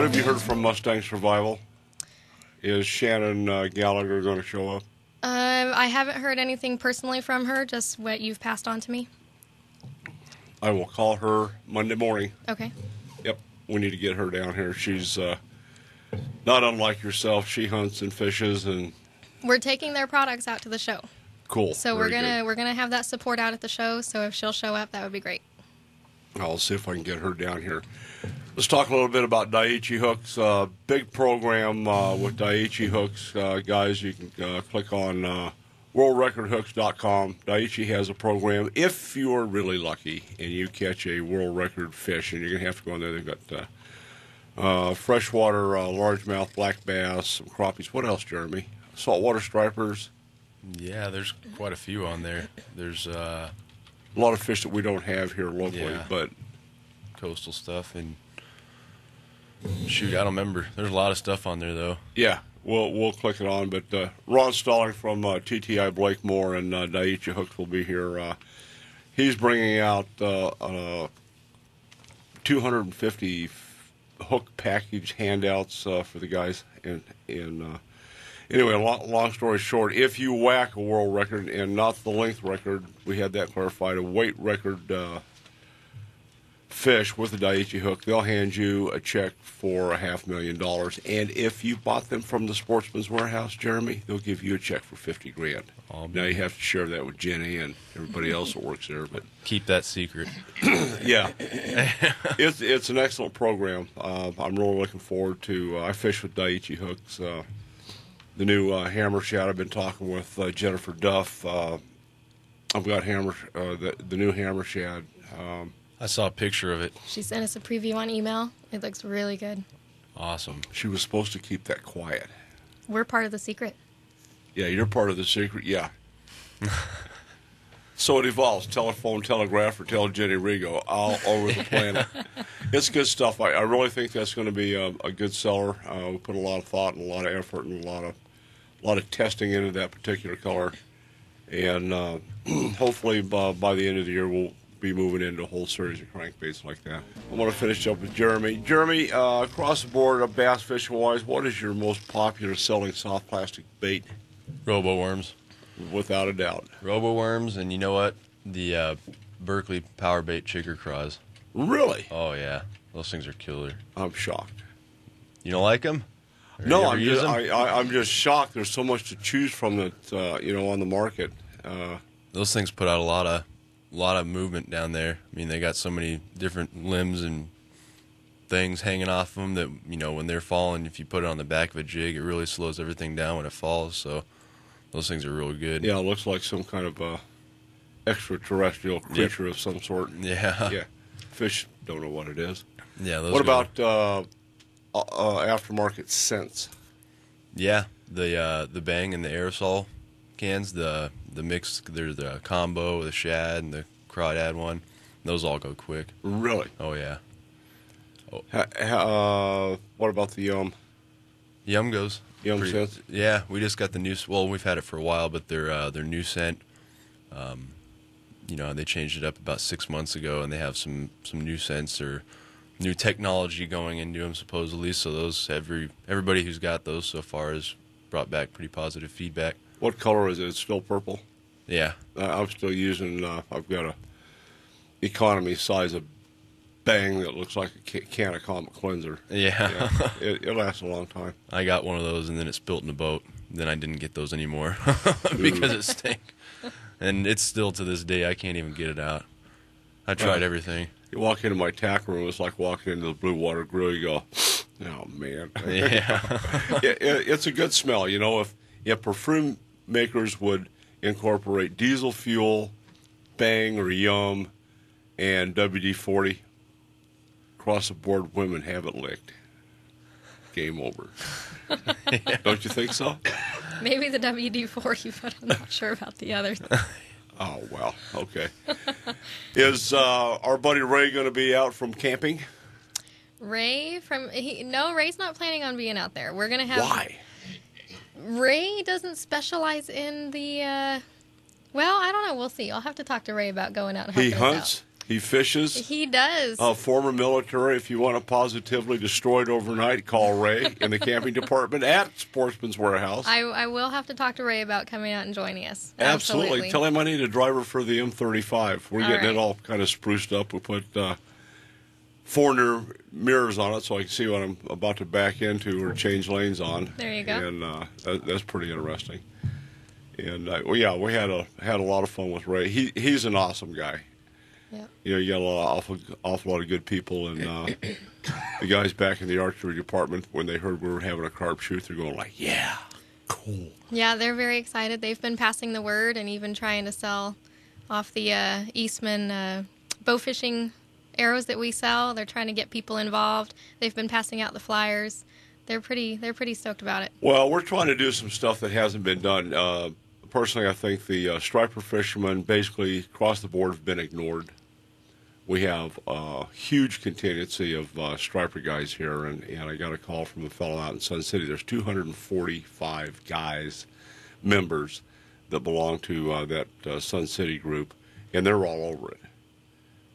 What have you heard from Mustang Survival? Is Shannon Gallagher going to show up? I haven't heard anything personally from her, just what you've passed on to me. I will call her Monday morning. Okay. Yep, we need to get her down here. She's not unlike yourself. She hunts and fishes, and we're taking their products out to the show. Cool. So we're gonna have that support out at the show. So if she'll show up, that would be great. I'll see if I can get her down here. Let's talk a little bit about Daiichi hooks. Big program with Daiichi hooks, guys. You can click on worldrecordhooks.com. Daiichi has a program. If you're really lucky and you catch a world record fish, and you're going to have to go in there, they've got freshwater largemouth black bass, some crappies. What else, Jeremy? Saltwater stripers. Yeah, there's quite a few on there. There's a lot of fish that we don't have here locally, but coastal stuff. And shoot, I don't remember. There's a lot of stuff on there, though. Yeah. We'll click it on, but Ron Stalling from TTI Blakemore and Daiichi Hooks will be here. He's bringing out 250 hook package handouts for the guys. And anyway, long story short, if you whack a world record, and not the length record, we had that clarified, a weight record fish with a Daiichi hook, they'll hand you a check for $500,000. And if you bought them from the Sportsman's Warehouse, Jeremy, they'll give you a check for $50,000. Now you have to share that with Jenny and everybody else that works there, but keep that secret. Yeah, it's an excellent program. I'm really looking forward to. I fish with Daiichi hooks. The new hammer shad. I've been talking with Jennifer Duff. I've got the new hammer shad. I saw a picture of it. She sent us a preview on email. It looks really good. Awesome. She was supposed to keep that quiet. We're part of the secret. Yeah, you're part of the secret. Yeah. So it evolves. Telephone, telegraph, or tell Jenny Rigo all over the planet. It's good stuff. I really think that's going to be a good seller. We put a lot of thought and a lot of effort and a lot of testing into that particular color. And hopefully by the end of the year we'll be moving into a whole series of crankbaits like that. I want to finish up with Jeremy. Jeremy, across the board, bass fishing wise, what is your most popular selling soft plastic bait? Robo worms. Without a doubt. Robo worms, and you know what? The Berkeley power bait chigger craws. Really? Oh yeah, those things are killer. I'm shocked. You don't like them? No, I'm just shocked. There's so much to choose from that on the market. Those things put out a lot of movement down there. I mean, they got so many different limbs and things hanging off them that, when they're falling, if you put it on the back of a jig, it really slows everything down when it falls. So those things are really good. Yeah, it looks like some kind of extraterrestrial creature of some sort. Yeah. Yeah. Fish don't know what it is. Yeah. Those what about aftermarket scents? Yeah, the Bang and the aerosol cans, the mixed, there's the combo, the shad, and the crawdad one. Those all go quick. Really? Oh, yeah. Oh. What about the Yum? Yum goes. Yum scents? Yeah, we just got the new, well, we've had it for a while, but their new scent, they changed it up about 6 months ago, and they have some new scents or new technology going into them, supposedly. So those, everybody who's got those so far has brought back pretty positive feedback. What color is it? It's still purple? Yeah. I'm still using, I've got a economy size of Bang that looks like a can of Comet cleanser. Yeah. It lasts a long time. I got one of those, and then it spilt in the boat. Then I didn't get those anymore because it stank. And it's still, to this day, I can't even get it out. I tried everything. You walk into my tack room, it's like walking into the Blue Water Grill. You go, oh, man. Yeah. It's a good smell. If perfume makers would incorporate diesel fuel, Bang or Yum, and WD-40, across the board, women have it licked. Game over. Yeah. Don't you think so? Maybe the WD-40, but I'm not sure about the others. Oh, well, okay. Is our buddy Ray going to be out from camping? Ray's not planning on being out there. We're going to have... Why? Ray doesn't specialize in the... well, I don't know. We'll see. I'll have to talk to Ray about going out and helping He hunts? us out. He fishes. He does. Former military. If you want to positively destroyed overnight, call Ray in the camping department at Sportsman's Warehouse. I will have to talk to Ray about coming out and joining us. Absolutely. Tell him I need a driver for the M35. We're getting it all kind of spruced up. We put 4 mirrors on it so I can see what I'm about to back into or change lanes on. There you go. And that's pretty interesting. And we had a lot of fun with Ray. He's an awesome guy. Yep. You got a awful lot of good people, and the guys back in the archery department, when they heard we were having a carp shoot, they're going like, "Yeah, cool." Yeah, they're very excited. They've been passing the word and even trying to sell off the Eastman bow fishing arrows that we sell. They're trying to get people involved. They've been passing out the flyers. They're pretty stoked about it. Well, we're trying to do some stuff that hasn't been done. Personally, I think the striper fishermen basically across the board have been ignored. We have a huge contingency of striper guys here, and I got a call from a fellow out in Sun City. There's 245 guys, members, that belong to that Sun City group, and they're all over it.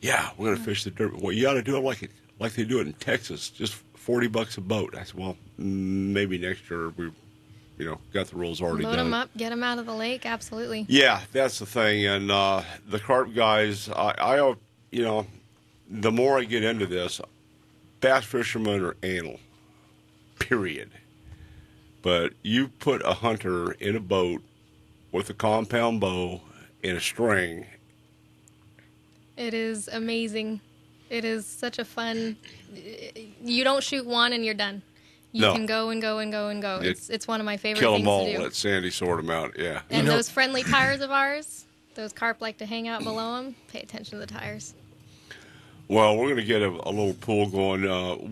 Yeah, we're going to fish the derby. Well, you ought to do it like they do it in Texas, just $40 a boat. I said, well, maybe next year we, got the rules already done. Load them up, get them out of the lake, absolutely. Yeah, that's the thing. And the carp guys, I the more I get into this, bass fishermen are anal, period. But you put a hunter in a boat with a compound bow and a string. It is amazing. It is such a fun. You don't shoot one and you're done. You can go and go and go and go. It's one of my favorite things to do. Kill them all. Let Sandy sort them out. Yeah. And those friendly tires of ours, those carp like to hang out below them. Pay attention to the tires. Well, we're going to get a little pool going.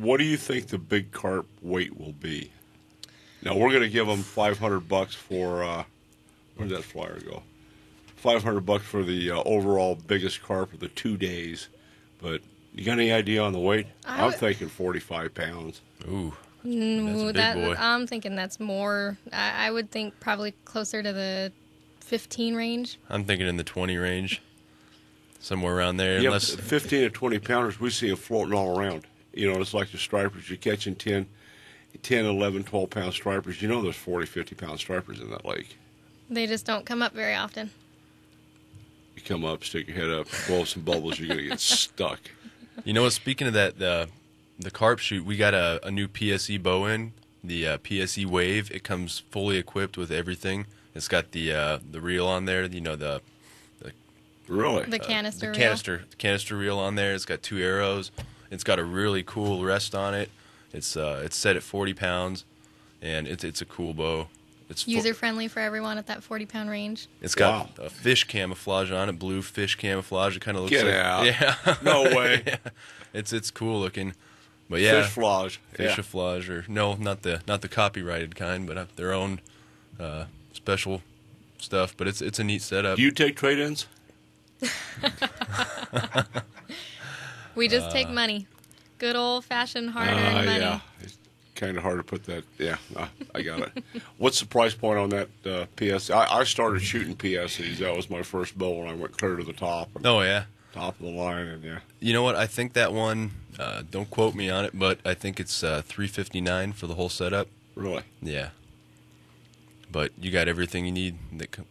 What do you think the big carp weight will be? Now we're going to give them $500 for. Where'd that flyer go? $500 for the overall biggest carp of the 2 days. But you got any idea on the weight? I'm thinking 45 pounds. Ooh, that's a big boy. I'm thinking that's more. I would think probably closer to the 15 range. I'm thinking in the 20 range, somewhere around there. Yeah, 15 to 20 pounders, we see them floating all around. It's like the stripers. You're catching 10, 11, 12-pound stripers. There's 40, 50-pound stripers in that lake. They just don't come up very often. You come up, stick your head up, blow some bubbles, you're going to get stuck. Speaking of that, the carp shoot, we got a new PSE bow in, the PSE Wave. It comes fully equipped with everything. It's got the reel on there, Really? The canister reel. The canister reel on there. It's got 2 arrows. It's got a really cool rest on it. It's set at 40 pounds, and it's a cool bow. It's user-friendly for everyone at that 40-pound range. It's got a fish camouflage on it, blue fish camouflage. It kind of looks Get out. Yeah. No way. Yeah. It's cool looking. But yeah. Fishflage. Fishflage, or no, not the copyrighted kind, but their own special stuff. But it's a neat setup. Do you take trade-ins? We just take money. Good old-fashioned hard-earned money. Yeah. Kind of hard to put that. Yeah, I got it. What's the price point on that PS? I started shooting PSEs. That was my first bow when I went clear to the top. Oh, yeah. Top of the line, and yeah. You know what? I think that one, don't quote me on it, but I think it's $359 for the whole setup. Really? Yeah. But you got everything you need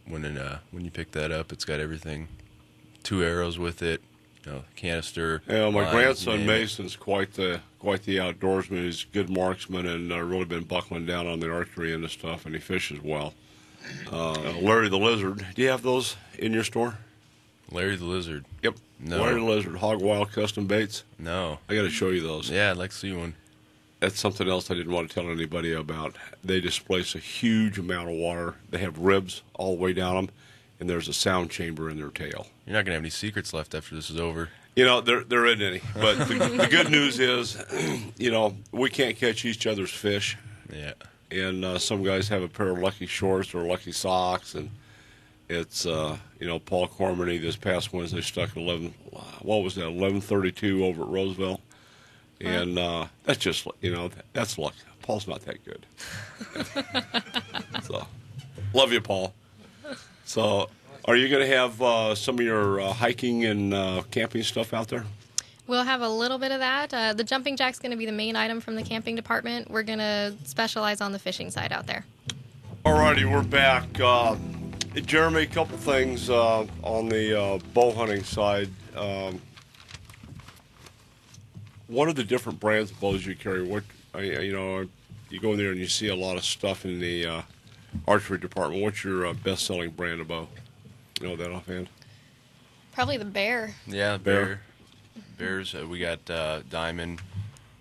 when you pick that up. It's got everything. 2 arrows with it. Canister. Yeah, my grandson Mason's quite the outdoorsman. He's a good marksman and really been buckling down on the archery and stuff, and he fishes well. Larry the Lizard. Do you have those in your store? Larry the Lizard. Yep. No. Larry the Lizard, Hog Wild custom baits. No. I got to show you those. Yeah, I'd like to see one. That's something else I didn't want to tell anybody about. They displace a huge amount of water. They have ribs all the way down them, and there's a sound chamber in their tail. You're not going to have any secrets left after this is over. There isn't any. But the good news is, we can't catch each other's fish. Yeah. And some guys have a pair of lucky shorts or lucky socks, and it's, Paul Cormany this past Wednesday stuck at 11:32 over at Roseville. And that's just, that's luck. Paul's not that good. So, love you, Paul. So, Are you going to have some of your hiking and camping stuff out there? We'll have a little bit of that. The jumping jack's going to be the main item from the camping department. We're going to specialize on the fishing side out there. Alrighty, we're back. Jeremy, a couple things on the bow hunting side. What are the different brands of bows you carry? What you go in there and you see a lot of stuff in the archery department. What's your best-selling brand of bow? You know that offhand? Probably the Bear. Yeah, Bears. We got Diamond.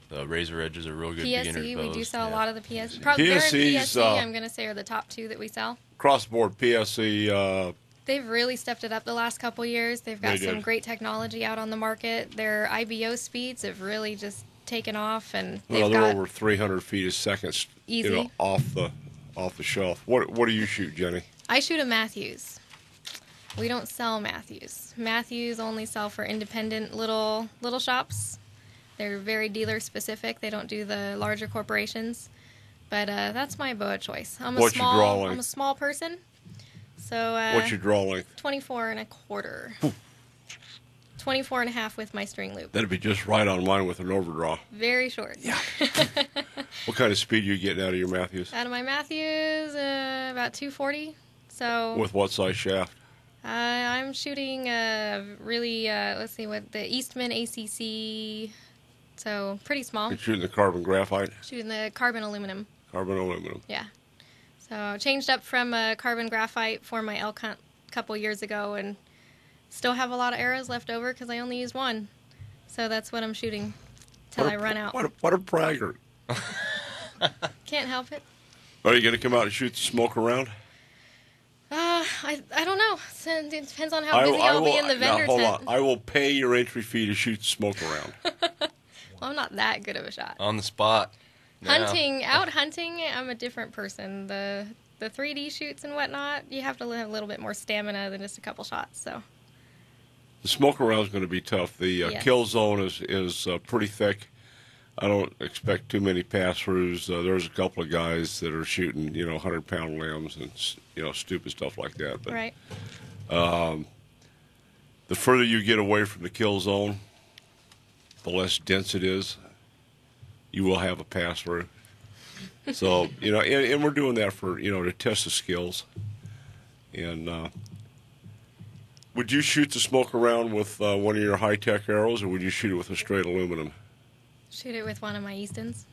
The Razor Edges are real good beginner PSE, bows. we do sell a lot of the PSE. PSEs, Bear and PSE, I'm going to say, are the top two that we sell. Cross-board PSE. They've really stepped it up the last couple years. They've got some great technology out on the market. Their IBO speeds have really just taken off, and they're over 300 feet a second. Easy. Off the shelf. What do you shoot, Jenny? I shoot a Matthews. We don't sell Matthews. Matthews only sell for independent little shops. They're very dealer specific. They don't do the larger corporations. But that's my bow of choice. What's your draw length? I'm a small person. So what's your draw length? 24 1/4. 24 1/2 with my string loop. That'd be just right on mine with an overdraw. Very short. Yeah. What kind of speed are you getting out of your Matthews? Out of my Matthews, about 240. So with what size shaft? I'm shooting really, let's see, what the Eastman ACC. So pretty small. You're shooting the carbon graphite? Shooting the carbon aluminum. Carbon aluminum. Yeah. So changed up from carbon graphite for my elk hunt a couple years ago, and still have a lot of arrows left over because I only use one. So that's what I'm shooting till I run out. What a braggart. Can't help it. Are you going to come out and shoot the smoke around? I don't know. It depends on how busy I'll be in the vendor hold tent. on. I will pay your entry fee to shoot the smoke around. Well, I'm not that good of a shot. On the spot. Now. Out hunting, I'm a different person. The 3D shoots and whatnot, you have to have a little bit more stamina than just a couple shots. So the smoke around is going to be tough. The kill zone is pretty thick. I don't expect too many pass-throughs. There's a couple of guys that are shooting, 100-pound limbs and, stupid stuff like that. But, right. The further you get away from the kill zone, the less dense it is. You will have a pass-through. So, and we're doing that for, to test the skills. And would you shoot the smoke around with one of your high-tech arrows, or would you shoot it with a straight aluminum? Shoot it with one of my Eastons.